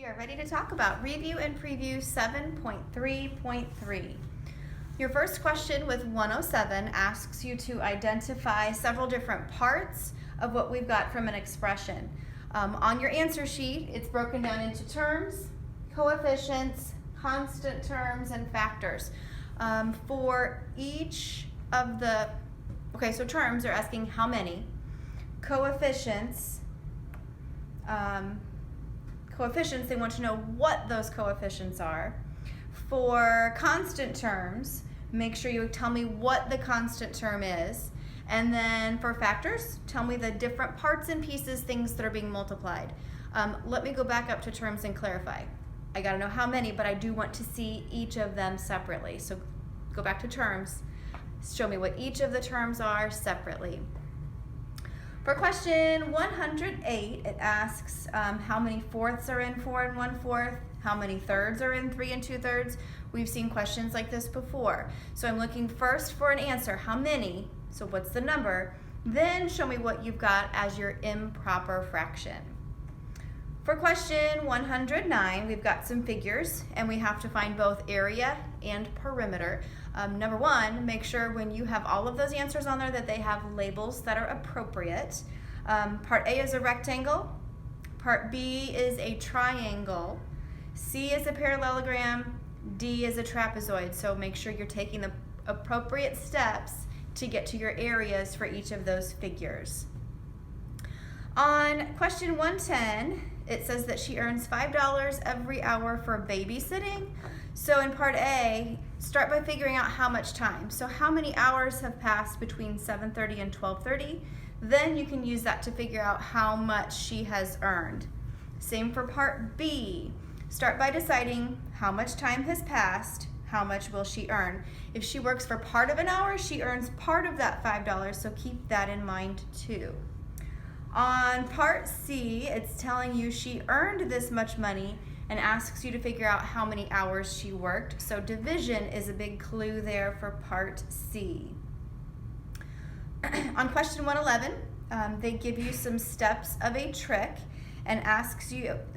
We are ready to talk about Review and Preview 7.3.3. Your first question with 107 asks you to identify several different parts of what we've got from an expression. On your answer sheet, it's broken down into terms, coefficients, constant terms, and factors. For each of the, so terms are asking how many, coefficients, they want to know what those coefficients are. For constant terms, make sure you tell me what the constant term is. And then for factors, tell me the different parts and pieces, things that are being multiplied. Let me go back up to terms and clarify. I gotta know how many, but I do want to see each of them separately. So go back to terms, show me what each of the terms are separately. For question 108, it asks how many fourths are in 4 1/4, how many thirds are in 3 2/3. We've seen questions like this before. So I'm looking first for an answer, how many, so what's the number, then show me what you've got as your improper fraction. For question 109, we've got some figures and we have to find both area and perimeter. Number one, make sure when you have all of those answers on there that they have labels that are appropriate. Part A is a rectangle, part B is a triangle, C is a parallelogram, D is a trapezoid. So make sure you're taking the appropriate steps to get to your areas for each of those figures. On question 110, it says that she earns $5 every hour for babysitting. So in part A, start by figuring out how much time. So how many hours have passed between 7:30 and 12:30? Then you can use that to figure out how much she has earned. Same for part B. Start by deciding how much time has passed, how much will she earn. If she works for part of an hour, she earns part of that $5, so keep that in mind too. On part C, it's telling you she earned this much money and asks you to figure out how many hours she worked. So division is a big clue there for part C. On question 111, they give you some steps of a trick and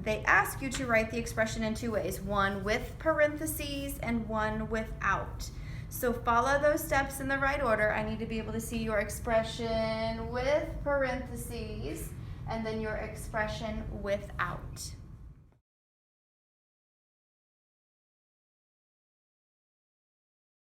they ask you to write the expression in two ways, one with parentheses and one without. So follow those steps in the right order. I need to be able to see your expression with parentheses and then your expression without.